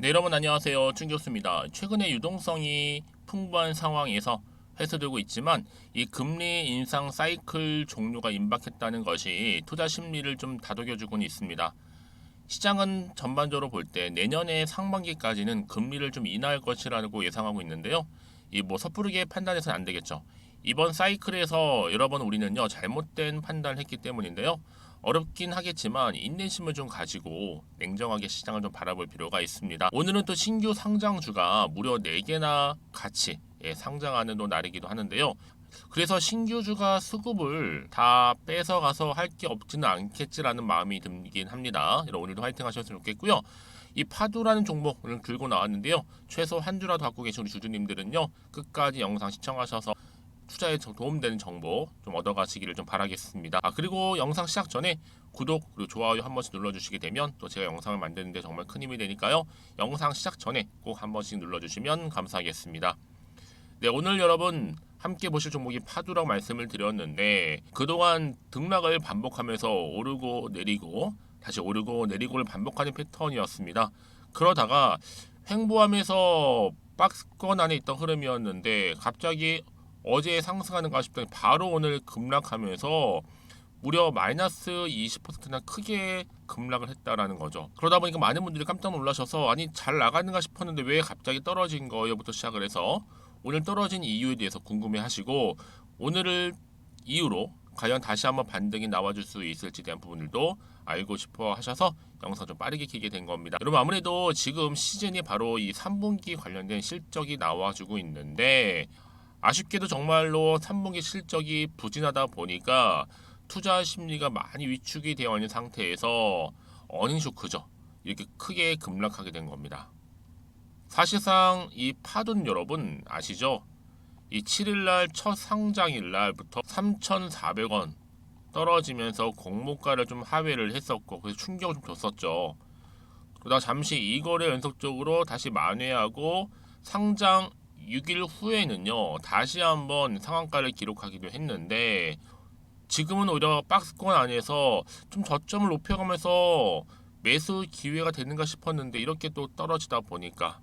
네, 여러분 안녕하세요. 춘 교수입니다. 최근에 유동성이 풍부한 상황에서 회수되고 있지만 이 금리 인상 사이클 종료가 임박했다는 것이 투자 심리를 좀 다독여주고는 있습니다. 시장은 전반적으로 볼 때 내년의 상반기까지는 금리를 좀 인하할 것이라고 예상하고 있는데요. 이 뭐 섣부르게 판단해서는 안 되겠죠. 이번 사이클에서 여러 번 우리는요 잘못된 판단을 했기 때문인데요. 어렵긴 하겠지만 인내심을 좀 가지고 냉정하게 시장을 좀 바라볼 필요가 있습니다. 오늘은 또 신규 상장주가 무려 4개나 같이 상장하는 또 날이기도 하는데요. 그래서 신규주가 수급을 다 뺏어가서 할 게 없지는 않겠지라는 마음이 들긴 합니다. 여러분 오늘도 화이팅 하셨으면 좋겠고요. 이 파도라는 종목 오늘 들고 나왔는데요. 최소 한 주라도 갖고 계신 우리 주주님들은요. 끝까지 영상 시청하셔서 투자에 도움되는 정보 좀 얻어가시기를 좀 바라겠습니다. 그리고 영상 시작 전에 구독 그리고 좋아요 한 번씩 눌러주시게 되면 또 제가 영상을 만드는데 정말 큰 힘이 되니까요. 영상 시작 전에 꼭 한 번씩 눌러주시면 감사하겠습니다. 네, 오늘 여러분 함께 보실 종목이 파두라고 말씀을 드렸는데 그동안 등락을 반복하면서 오르고 내리고 다시 오르고 내리고를 반복하는 패턴이었습니다. 그러다가 횡보하면서 박스권 안에 있던 흐름이었는데 갑자기 어제 상승하는가 싶더니 바로 오늘 급락하면서 무려 마이너스 20%나 크게 급락을 했다라는 거죠. 그러다 보니까 많은 분들이 깜짝 놀라셔서 아니 잘 나가는가 싶었는데 왜 갑자기 떨어진 거예요부터 시작을 해서 오늘 떨어진 이유에 대해서 궁금해하시고 오늘을 이유로 과연 다시 한번 반등이 나와줄 수 있을지 대한 부분들도 알고 싶어 하셔서 영상 좀 빠르게 키게 된 겁니다. 여러분 아무래도 지금 시즌이 바로 이 3분기 관련된 실적이 나와주고 있는데 아쉽게도 정말로 3분기 실적이 부진하다 보니까 투자 심리가 많이 위축이 되어 있는 상태에서 어닝 쇼크죠. 이렇게 크게 급락하게 된 겁니다. 사실상 이 파돈 여러분 아시죠? 이 7일날 첫 상장일 날부터 3,400원 떨어지면서 공모가를 좀 하회를 했었고 그래서 충격을 좀 줬었죠. 그러다 잠시 이거래 연속적으로 다시 만회하고 상장 6일 후에는요 다시 한번 상한가를 기록하기도 했는데 지금은 오히려 박스권 안에서 좀 저점을 높여가면서 매수 기회가 되는가 싶었는데 이렇게 또 떨어지다 보니까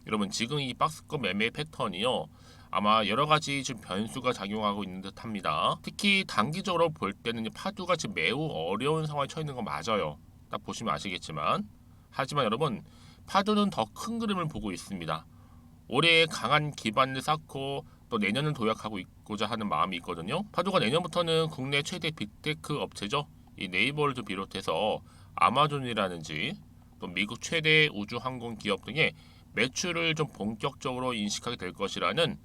여러분 지금 이 박스권 매매 패턴이요 아마 여러 가지 좀 변수가 작용하고 있는 듯합니다. 특히 단기적으로 볼 때는 파두가 지금 매우 어려운 상황에 처해 있는 건 맞아요. 딱 보시면 아시겠지만 하지만 여러분 파두는 더 큰 그림을 보고 있습니다. 올해 강한 기반을 쌓고 또 내년을 도약하고 있고자 하는 마음이 있거든요. 파도가 내년부터는 국내 최대 빅테크 업체죠. 이 네이버를 비롯해서 아마존이라든지 또 미국 최대 우주항공 기업 등의 매출을 좀 본격적으로 인식하게 될 것이라는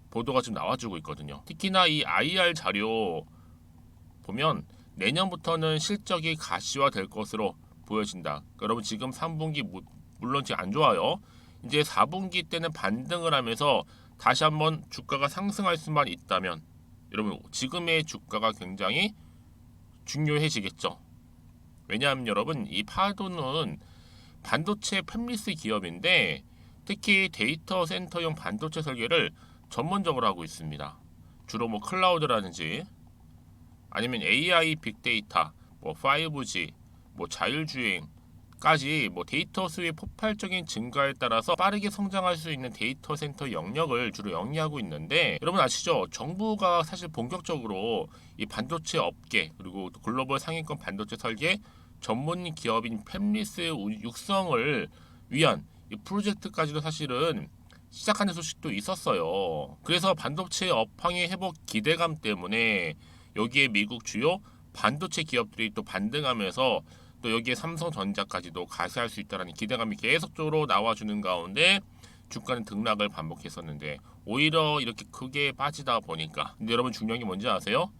보도가 지금 나와주고 있거든요. 특히나 이 IR 자료 보면 내년부터는 실적이 가시화될 것으로 보여진다. 여러분 지금 3분기 물론 지금 안 좋아요. 이제 4분기 때는 반등을 하면서 다시 한번 주가가 상승할 수만 있다면 여러분 지금의 주가가 굉장히 중요해지겠죠. 왜냐하면 여러분 이 파도는 반도체 팹리스 기업인데 특히 데이터 센터용 반도체 설계를 전문적으로 하고 있습니다. 주로 뭐 클라우드라든지 아니면 AI 빅데이터, 뭐 5G, 뭐 자율주행까지 뭐 데이터 수의 폭발적인 증가에 따라서 빠르게 성장할 수 있는 데이터 센터 영역을 주로 영위하고 있는데 여러분 아시죠? 정부가 사실 본격적으로 이 반도체 업계 그리고 글로벌 상위권 반도체 설계 전문 기업인 팹리스 육성을 위한 이 프로젝트까지도 사실은 시작하는 소식도 있었어요. 그래서 반도체 업황의 회복 기대감 때문에 여기에 미국 주요 반도체 기업들이 또 반등하면서 또 여기에 삼성전자까지도 가세할 수 있다는 기대감이 계속적으로 나와주는 가운데 주가는 등락을 반복했었는데 오히려 이렇게 크게 빠지다 보니까 근데 여러분 중요한 게 뭔지 아세요?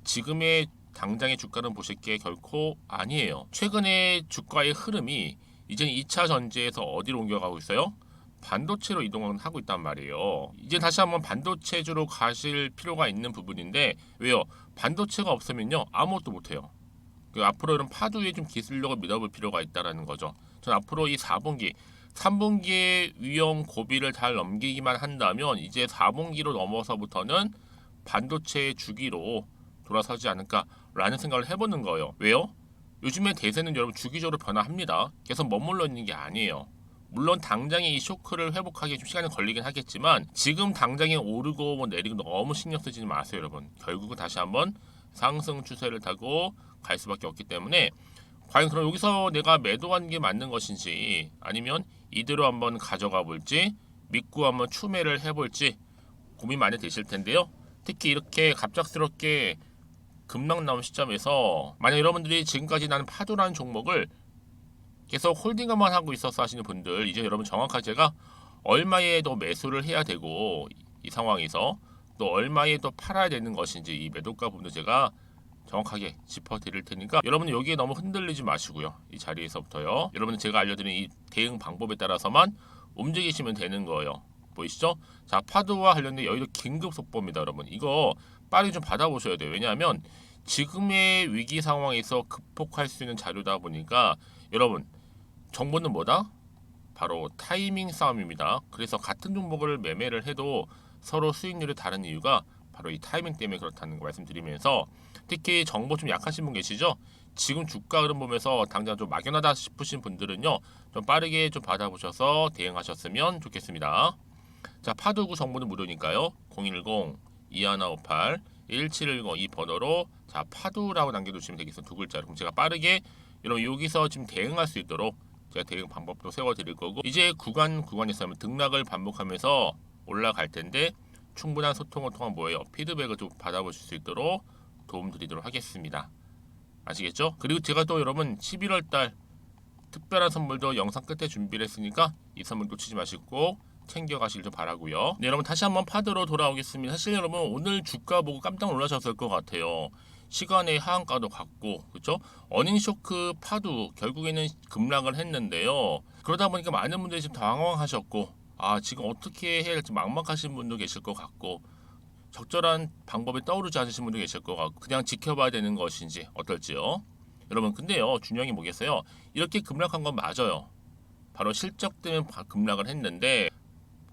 지금의 당장의 주가는 보실 게 결코 아니에요. 최근에 주가의 흐름이 이제 2차 전지에서 어디로 옮겨가고 있어요? 반도체로 이동하고 있단 말이에요. 이제 다시 한번 반도체주로 가실 필요가 있는 부분인데 왜요? 반도체가 없으면요 아무것도 못해요. 앞으로 이런 파도에 좀 기술력을 믿어볼 필요가 있다라는 거죠. 전 앞으로 이 4분기, 3분기의 위험 고비를 잘 넘기기만 한다면 이제 4분기로 넘어서부터는 반도체 주기로 돌아서지 않을까라는 생각을 해보는 거예요. 왜요? 요즘에 대세는 여러분 주기적으로 변화합니다. 계속 머물러 있는 게 아니에요. 물론 당장에 이 쇼크를 회복하기에 좀 시간이 걸리긴 하겠지만 지금 당장에 오르고 뭐 내리고 너무 신경 쓰지 마세요, 여러분. 결국은 다시 한번 상승 추세를 타고 갈 수밖에 없기 때문에 과연 그럼 여기서 내가 매도하는 게 맞는 것인지 아니면 이대로 한번 가져가 볼지 믿고 한번 추매를 해볼지 고민 많이 되실 텐데요. 특히 이렇게 갑작스럽게 급락 나온 시점에서 만약 여러분들이 지금까지 나는 파도라는 종목을 계속 홀딩만 하고 있어서 하시는 분들 이제 여러분 정확하게 제가 얼마에 더 매수를 해야 되고 이 상황에서 또 얼마에 더 팔아야 되는 것인지 이 매도가 부분도 제가 정확하게 짚어드릴 테니까 여러분은 여기에 너무 흔들리지 마시고요. 이 자리에서부터요. 여러분은 제가 알려드린 이 대응 방법에 따라서만 움직이시면 되는 거예요. 보이시죠? 자, 파도와 관련된 여의도 긴급 속보입니다, 여러분. 이거 빨리 좀 받아보셔야 돼요. 왜냐하면 지금의 위기 상황에서 극복할 수 있는 자료다 보니까 여러분 정보는 뭐다? 바로 타이밍 싸움입니다. 그래서 같은 종목을 매매를 해도 서로 수익률이 다른 이유가 바로 이 타이밍 때문에 그렇다는 거 말씀드리면서 특히 정보 좀 약하신 분 계시죠? 지금 주가 흐름 보면서 당장 좀 막연하다 싶으신 분들은요. 좀 빠르게 좀 받아보셔서 대응하셨으면 좋겠습니다. 자, 파도구 정보는 무료니까요. 010-2158-1710 이 번호로 자 파도라고 남겨두시면 되겠습니다. 두 글자로. 그럼 제가 빠르게 여러분 여기서 지금 대응할 수 있도록 제가 대응 방법도 세워드릴 거고 이제 구간에서 등락을 반복하면서 올라갈 텐데 충분한 소통을 통한 뭐예요? 피드백을 좀 받아보실 수 있도록 도움드리도록 하겠습니다. 아시겠죠? 그리고 제가 또 여러분 11월달 특별한 선물도 영상 끝에 준비를 했으니까 이 선물 놓치지 마시고 챙겨가시길 좀 바라고요. 네, 여러분 다시 한번 파도로 돌아오겠습니다. 사실 여러분 오늘 주가 보고 깜짝 놀라셨을 것 같아요. 시간의 하한가도 같고 그렇죠? 어닝쇼크 파도 결국에는 급락을 했는데요. 그러다 보니까 많은 분들이 지금 당황하셨고 아 지금 어떻게 해야 할지 막막하신 분도 계실 것 같고 적절한 방법이 떠오르지 않으신 분도 계실 것 같고 그냥 지켜봐야 되는 것인지 어떨지요. 여러분 근데요 중요한 게 뭐겠어요? 이렇게 급락한 건 맞아요. 바로 실적 때문에 급락을 했는데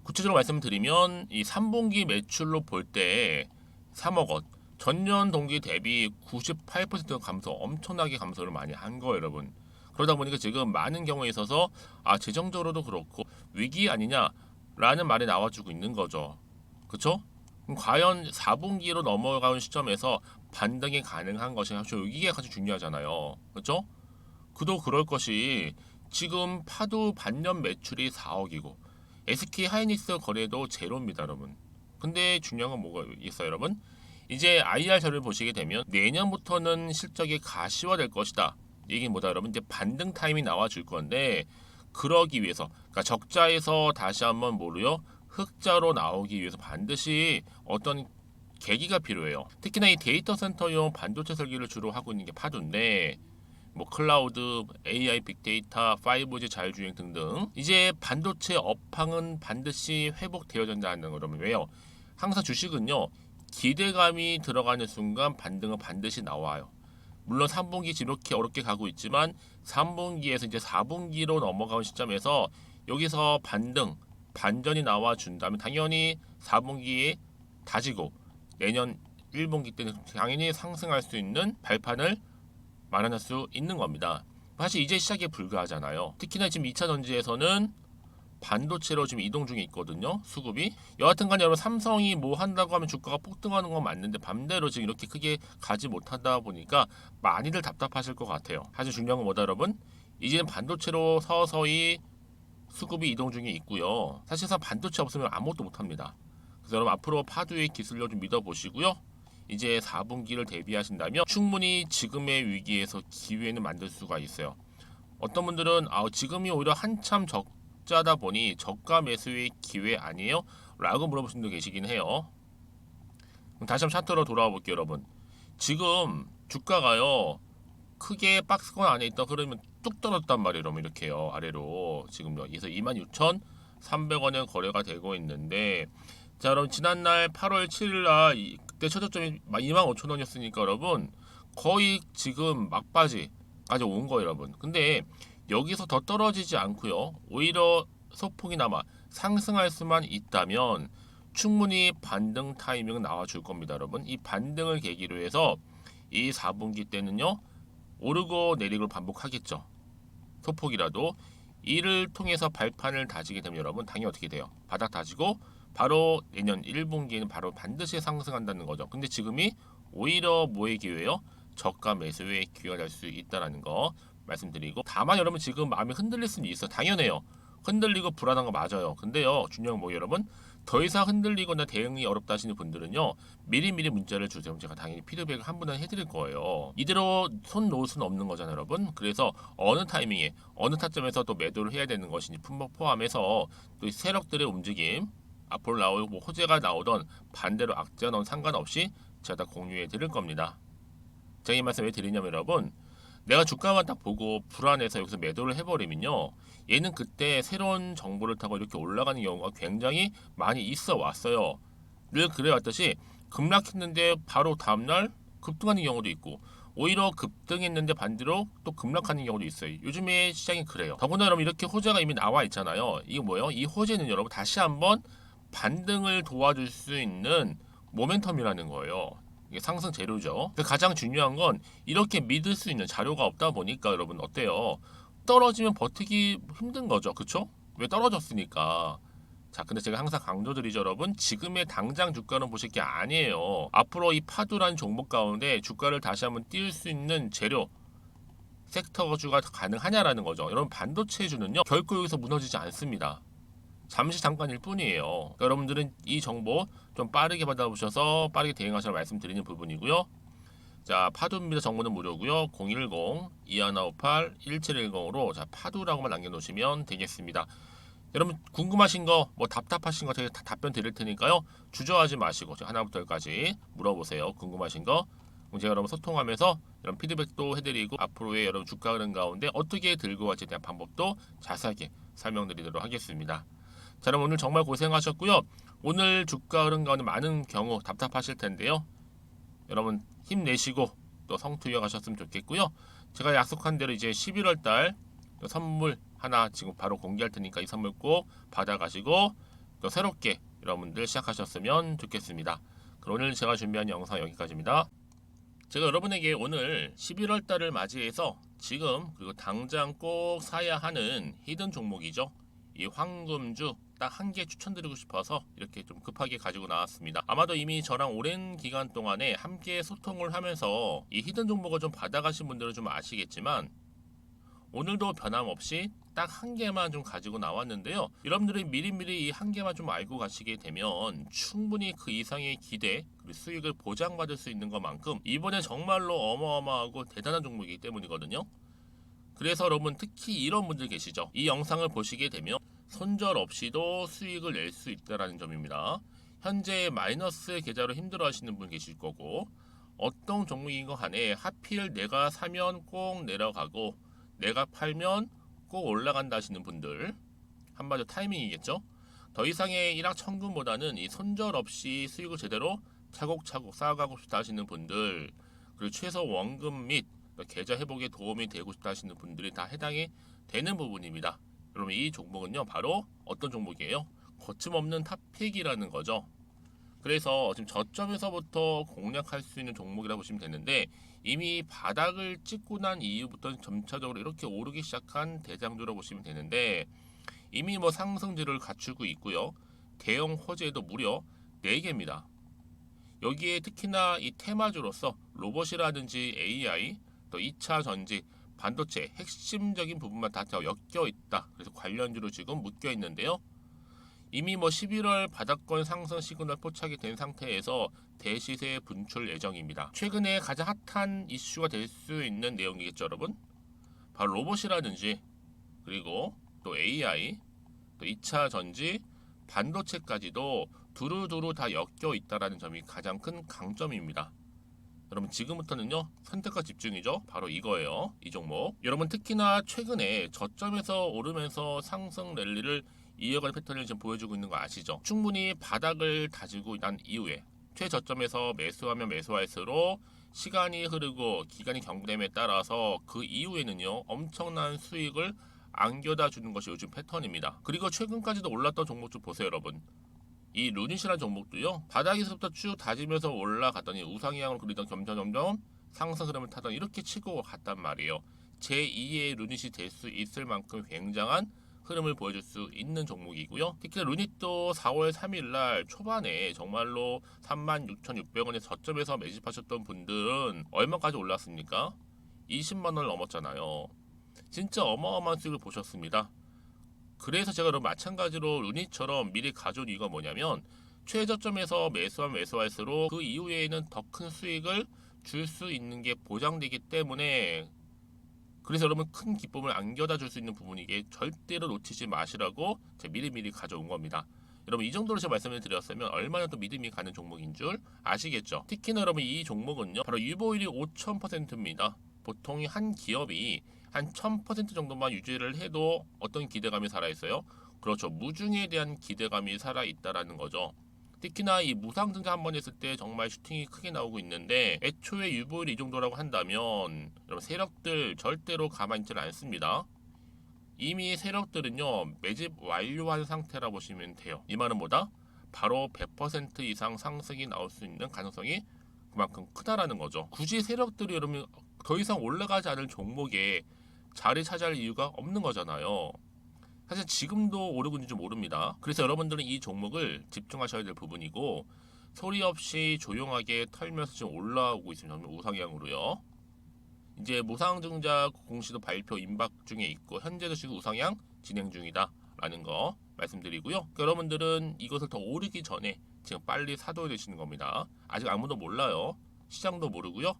구체적으로 말씀드리면 이 3분기 매출로 볼 때 3억 원 전년 동기 대비 98% 감소 엄청나게 감소를 많이 한 거예요 여러분. 그러다 보니까 지금 많은 경우에 있어서 아 재정적으로도 그렇고 위기 아니냐라는 말이 나와주고 있는 거죠. 그렇죠? 그럼 과연 4분기로 넘어가는 시점에서 반등이 가능한 것이 이게 가장 중요하잖아요. 그렇죠? 그도 그럴 것이 지금 파도 반년 매출이 4억이고 SK 하이닉스 거래도 제로입니다, 여러분. 근데 중요한 건 뭐가 있어요, 여러분? 이제 IR 자료를 보시게 되면 내년부터는 실적이 가시화될 것이다. 이게 뭐다, 여러분? 이제 반등 타임이 나와줄 건데 그러기 위해서, 그러니까 적자에서 다시 한번 뭐로요? 흑자로 나오기 위해서 반드시 어떤 계기가 필요해요. 특히나 이 데이터 센터용 반도체 설계를 주로 하고 있는 게 파도인데 뭐 클라우드, AI, 빅데이터, 5G 자율주행 등등 이제 반도체 업황은 반드시 회복되어야 된다는 거라면 왜요? 항상 주식은요 기대감이 들어가는 순간 반등은 반드시 나와요. 물론 3분기 이렇게 어렵게 가고 있지만 3분기에서 이제 4분기로 넘어가는 시점에서 여기서 반전이 나와 준다면 당연히 4분기에 다지고 내년 1분기 때는 당연히 상승할 수 있는 발판을 마련할 수 있는 겁니다. 사실 이제 시작에 불과하잖아요. 특히나 지금 2차 전지에서는 반도체로 지금 이동 중에 있거든요. 수급이. 여하튼간에 여러분 삼성이 뭐 한다고 하면 주가가 폭등하는 건 맞는데 반대로 지금 이렇게 크게 가지 못하다 보니까 많이들 답답하실 것 같아요. 사실 중요한 건 뭐다 여러분? 이제는 반도체로 서서히 수급이 이동 중에 있고요. 사실상 반도체 없으면 아무것도 못합니다. 그래서 여러분 앞으로 파도의 기술력 좀 믿어보시고요. 이제 4분기를 대비하신다면 충분히 지금의 위기에서 기회는 만들 수가 있어요. 어떤 분들은 지금이 오히려 한참 적자다 보니 저가 매수의 기회 아니에요? 라고 물어보신 분도 계시긴 해요. 그럼 다시 한번 차트로 돌아와 볼게요 여러분. 지금 주가가요 크게 박스권 안에 있다 그러면 뚝 떨어졌단 말이에요 여러분. 이렇게요 아래로 지금 여기서 26,300원에 거래가 되고 있는데 자 여러분 지난날 8월 7일날 그때 최저점이 25,000원이었으니까 여러분 거의 지금 막바지까지 온 거예요 여러분. 근데 여기서 더 떨어지지 않고요 오히려 소폭이나마 상승할 수만 있다면 충분히 반등 타이밍은 나와줄 겁니다 여러분. 이 반등을 계기로 해서 이 4분기 때는요 오르고 내리고 반복하겠죠. 소폭이라도 이를 통해서 발판을 다지게 되면 여러분 당연히 어떻게 돼요? 바닥 다지고 바로 내년 1분기에는 바로 반드시 상승한다는 거죠. 근데 지금이 오히려 뭐의 기회예요? 저가 매수의 기회가 될 수 있다는 거 말씀드리고, 다만 여러분 지금 마음이 흔들릴 수는 있어. 당연해요. 흔들리고 불안한 거 맞아요. 근데요, 중요한 거 여러분, 더 이상 흔들리거나 대응이 어렵다 하시는 분들은요, 미리미리 문자를 주세요. 제가 당연히 피드백을 한 분은 해드릴 거예요. 이대로 손 놓을 수는 없는 거잖아요, 여러분. 그래서 어느 타이밍에 어느 타점에서 또 매도를 해야 되는 것인지 품목 포함해서 또 세력들의 움직임, 앞으로 나올 뭐 호재가 나오던 반대로 악재가 나온 상관없이 제가 다 공유해 드릴 겁니다. 제가 이 말씀 왜 드리냐면 여러분, 내가 주가만 딱 보고 불안해서 여기서 매도를 해버리면요, 얘는 그때 새로운 정보를 타고 이렇게 올라가는 경우가 굉장히 많이 있어 왔어요. 늘 그래왔듯이 급락했는데 바로 다음날 급등하는 경우도 있고, 오히려 급등했는데 반대로 또 급락하는 경우도 있어요. 요즘에 시장이 그래요. 더구나 여러분 이렇게 호재가 이미 나와 있잖아요. 이게 뭐예요? 이 호재는 여러분 다시 한번 반등을 도와줄 수 있는 모멘텀이라는 거예요. 이게 상승 재료죠. 가장 중요한 건 이렇게 믿을 수 있는 자료가 없다 보니까 여러분 어때요? 떨어지면 버티기 힘든 거죠. 그쵸? 왜 떨어졌으니까. 자, 근데 제가 항상 강조드리죠, 여러분. 지금의 당장 주가는 보실 게 아니에요. 앞으로 이 파도라는 종목 가운데 주가를 다시 한번 띄울 수 있는 재료, 섹터주가 가능하냐라는 거죠. 여러분, 반도체주는요, 결코 여기서 무너지지 않습니다. 잠시 잠깐일 뿐이에요. 그러니까 여러분들은 이 정보 좀 빠르게 받아보셔서 빠르게 대응하시라고 말씀드리는 부분이고요. 자, 파두입니다. 정보는 무료고요. 010-2158-1710으로 자, 파두라고만 남겨놓으시면 되겠습니다. 여러분 궁금하신 거, 뭐 답답하신 거 제가 다 답변 드릴 테니까요. 주저하지 마시고 하나부터 열까지 물어보세요. 궁금하신 거. 그럼 제가 여러분 소통하면서 이런 피드백도 해드리고 앞으로의 여러분 주가 흐름 가운데 어떻게 들고 갈지에 대한 방법도 자세하게 설명드리도록 하겠습니다. 자, 그럼 오늘 정말 고생하셨고요. 오늘 주가 흐름 가운데 많은 경우 답답하실 텐데요. 여러분 힘내시고 또 성투 이어가셨으면 좋겠고요. 제가 약속한 대로 이제 11월 달 선물 하나 지금 바로 공개할 테니까 이 선물 꼭 받아가시고 또 새롭게 여러분들 시작하셨으면 좋겠습니다. 그럼 오늘 제가 준비한 영상 여기까지입니다. 제가 여러분에게 오늘 11월 달을 맞이해서 지금 그리고 당장 꼭 사야 하는 히든 종목이죠. 이 황금주 딱 한 개 추천드리고 싶어서 이렇게 좀 급하게 가지고 나왔습니다. 아마도 이미 저랑 오랜 기간 동안에 함께 소통을 하면서 이 히든 종목을 좀 받아가신 분들은 좀 아시겠지만 오늘도 변함없이 딱 한 개만 좀 가지고 나왔는데요. 여러분들이 미리미리 이 한 개만 좀 알고 가시게 되면 충분히 그 이상의 기대 그리고 수익을 보장받을 수 있는 것만큼 이번에 정말로 어마어마하고 대단한 종목이기 때문이거든요. 그래서 여러분 특히 이런 분들 계시죠. 이 영상을 보시게 되면 손절 없이도 수익을 낼 수 있다는 점입니다. 현재 마이너스 계좌로 힘들어하시는 분 계실 거고, 어떤 종목인 거 간에 하필 내가 사면 꼭 내려가고 내가 팔면 꼭 올라간다 하시는 분들, 한마디로 타이밍이겠죠. 더 이상의 일확천금보다는 이 손절 없이 수익을 제대로 차곡차곡 쌓아가고 싶다 하시는 분들, 그리고 최소 원금 및 계좌 회복에 도움이 되고 싶다 하시는 분들이 다 해당이 되는 부분입니다. 여러분 이 종목은요 바로 어떤 종목이에요? 거침없는 탑픽이라는 거죠. 그래서 지금 저점에서부터 공략할 수 있는 종목이라고 보시면 되는데, 이미 바닥을 찍고 난 이후부터 점차적으로 이렇게 오르기 시작한 대장주라고 보시면 되는데, 이미 뭐 상승률을 갖추고 있고요. 대형 호재도 무려 4개입니다. 여기에 특히나 이 테마주로서 로봇이라든지 AI, 또 2차 전지, 반도체 핵심적인 부분만 다 엮여 있다. 그래서 관련주로 지금 묶여 있는데요. 이미 뭐 11월 바닥권 상승 시그널 포착이 된 상태에서 대시세 분출 예정입니다. 최근에 가장 핫한 이슈가 될 수 있는 내용이겠죠, 여러분. 바로 로봇이라든지 그리고 또 AI, 또 2차 전지, 반도체까지도 두루두루 다 엮여 있다라는 점이 가장 큰 강점입니다. 여러분 지금부터는요 선택과 집중이죠. 바로 이거예요. 이 종목. 여러분 특히나 최근에 저점에서 오르면서 상승 랠리를 이어갈 패턴을 지금 보여주고 있는 거 아시죠? 충분히 바닥을 다지고 난 이후에 최저점에서 매수하면 매수할수록 시간이 흐르고 기간이 경과됨에 따라서 그 이후에는요 엄청난 수익을 안겨다 주는 것이 요즘 패턴입니다. 그리고 최근까지도 올랐던 종목 좀 보세요, 여러분. 이 루닛이라는 종목도요 바닥에서부터 쭉 다지면서 올라갔더니 우상향으로 그리던 점점 상승 흐름을 타던 이렇게 치고 갔단 말이에요. 제2의 루닛이 될 수 있을 만큼 굉장한 흐름을 보여줄 수 있는 종목이고요. 특히 루닛도 4월 3일 날 초반에 정말로 36,600원에 저점에서 매집하셨던 분들은 얼마까지 올랐습니까? 20만 원을 넘었잖아요. 진짜 어마어마한 수익을 보셨습니다. 그래서 제가 여러분 마찬가지로 루닛처럼 미리 가져온 이유가 뭐냐면 최저점에서 매수하면 매수할수록 그 이후에는 더 큰 수익을 줄 수 있는 게 보장되기 때문에, 그래서 여러분 큰 기쁨을 안겨다 줄 수 있는 부분이기에 절대로 놓치지 마시라고 제가 미리미리 가져온 겁니다. 여러분 이 정도로 제가 말씀을 드렸으면 얼마나 또 믿음이 가는 종목인 줄 아시겠죠? 특히나 여러분 이 종목은요 바로 유보율이 5000%입니다. 보통 한 기업이 한 1000% 정도만 유지를 해도 어떤 기대감이 살아있어요? 그렇죠. 무중에 대한 기대감이 살아있다라는 거죠. 특히나 이 무상증자 한번 했을 때 정말 슈팅이 크게 나오고 있는데, 애초에 유보율이 이 정도라고 한다면 여러분 세력들 절대로 가만히 있지 않습니다. 이미 세력들은요 매집 완료한 상태라 보시면 돼요. 이 말은 뭐다? 바로 100% 이상 상승이 나올 수 있는 가능성이 그만큼 크다라는 거죠. 굳이 세력들이 여러분 더 이상 올라가지 않을 종목에 자리 차지할 이유가 없는 거잖아요. 사실 지금도 오르고 있는지 모릅니다. 그래서 여러분들은 이 종목을 집중하셔야 될 부분이고, 소리 없이 조용하게 털면서 지금 올라오고 있습니다. 우상향으로요. 이제 무상증자 공시도 발표 임박 중에 있고 현재도 지금 우상향 진행 중이다라는 거 말씀드리고요. 그러니까 여러분들은 이것을 더 오르기 전에 지금 빨리 사둬야 되시는 겁니다. 아직 아무도 몰라요. 시장도 모르고요.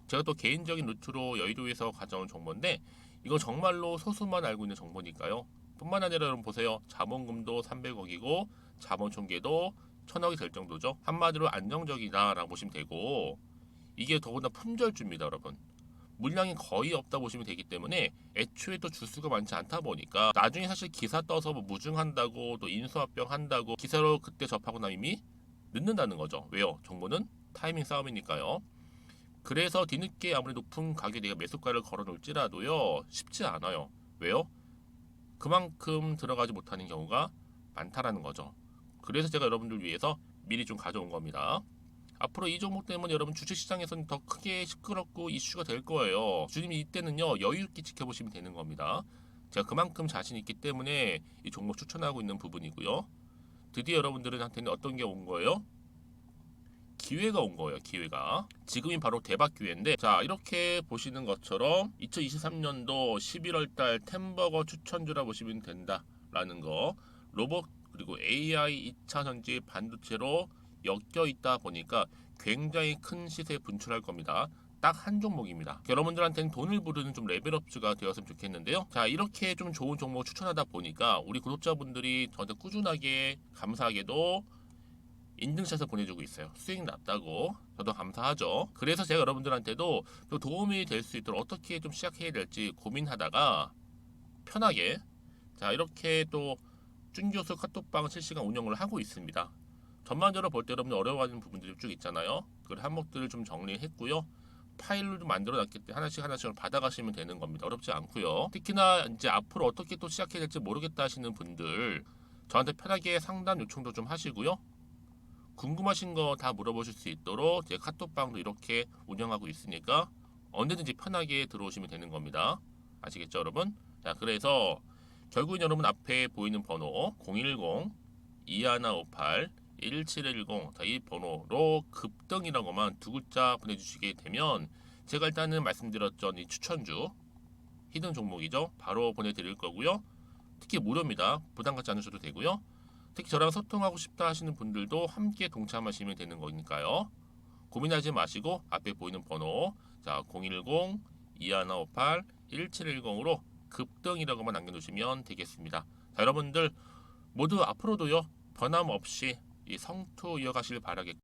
제가 또 개인적인 루트로 여의도에서 가져온 정보인데 이거 정말로 소수만 알고 있는 정보니까요. 뿐만 아니라 여러분 보세요. 자본금도 300억이고 자본 총계도 1000억이 될 정도죠. 한마디로 안정적이다라고 보시면 되고, 이게 더군다나 품절주입니다, 여러분. 물량이 거의 없다 보시면 되기 때문에 애초에 또 주수가 많지 않다 보니까 나중에 사실 기사 떠서 뭐 무증한다고 또 인수합병 한다고 기사로 그때 접하고 나면 이미 늦는다는 거죠. 왜요? 정보는 타이밍 싸움이니까요. 그래서 뒤늦게 아무리 높은 가격에 내가 매수가를 걸어 놓을지라도요 쉽지 않아요. 왜요? 그만큼 들어가지 못하는 경우가 많다라는 거죠. 그래서 제가 여러분들 위해서 미리 좀 가져온 겁니다. 앞으로 이 종목 때문에 여러분 주식시장에서는 더 크게 시끄럽고 이슈가 될 거예요. 주님 이때는요 여유있게 지켜보시면 되는 겁니다. 제가 그만큼 자신 있기 때문에 이 종목 추천하고 있는 부분이고요. 드디어 여러분들한테는 어떤 게 온 거예요? 기회가 온 거예요. 기회가. 지금이 바로 대박 기회인데, 자 이렇게 보시는 것처럼 2023년도 11월달 템버거 추천주라 보시면 된다라는 거. 로봇 그리고 AI 2차전지 반도체로 엮여 있다 보니까 굉장히 큰 시세 분출할 겁니다. 딱 한 종목입니다. 여러분들한테는 돈을 부르는 좀 레벨업주가 되었으면 좋겠는데요. 자 이렇게 좀 좋은 종목 추천하다 보니까 우리 구독자분들이 저한테 꾸준하게 감사하게도 인증샷을 보내주고 있어요. 수익 났다고. 저도 감사하죠. 그래서 제가 여러분들한테도 또 도움이 될 수 있도록 어떻게 좀 시작해야 될지 고민하다가 편하게 자 이렇게 또 준교수 카톡방 실시간 운영을 하고 있습니다. 전반적으로 볼 때 여러분들 어려워하는 부분들이 쭉 있잖아요. 그 항목들을 좀 정리했고요. 파일로 좀 만들어 놨기 때문에 하나씩 하나씩 받아가시면 되는 겁니다. 어렵지 않고요. 특히나 이제 앞으로 어떻게 또 시작해야 될지 모르겠다 하시는 분들 저한테 편하게 상담 요청도 좀 하시고요. 궁금하신 거 다 물어보실 수 있도록 제 카톡방도 이렇게 운영하고 있으니까 언제든지 편하게 들어오시면 되는 겁니다. 아시겠죠, 여러분? 자, 그래서 결국은 여러분 앞에 보이는 번호 010-2158-1710 이 번호로 급등이라고만 두 글자 보내주시게 되면 제가 일단은 말씀드렸죠. 이 추천주 히든 종목이죠. 바로 보내드릴 거고요. 특히 무료입니다. 부담 갖지 않으셔도 되고요. 특히 저랑 소통하고 싶다 하시는 분들도 함께 동참하시면 되는 거니까요. 고민하지 마시고 앞에 보이는 번호 자 010-2158-1710으로 급등이라고만 남겨놓으시면 되겠습니다. 자, 여러분들 모두 앞으로도요 변함없이 이 성투 이어가실 바라겠고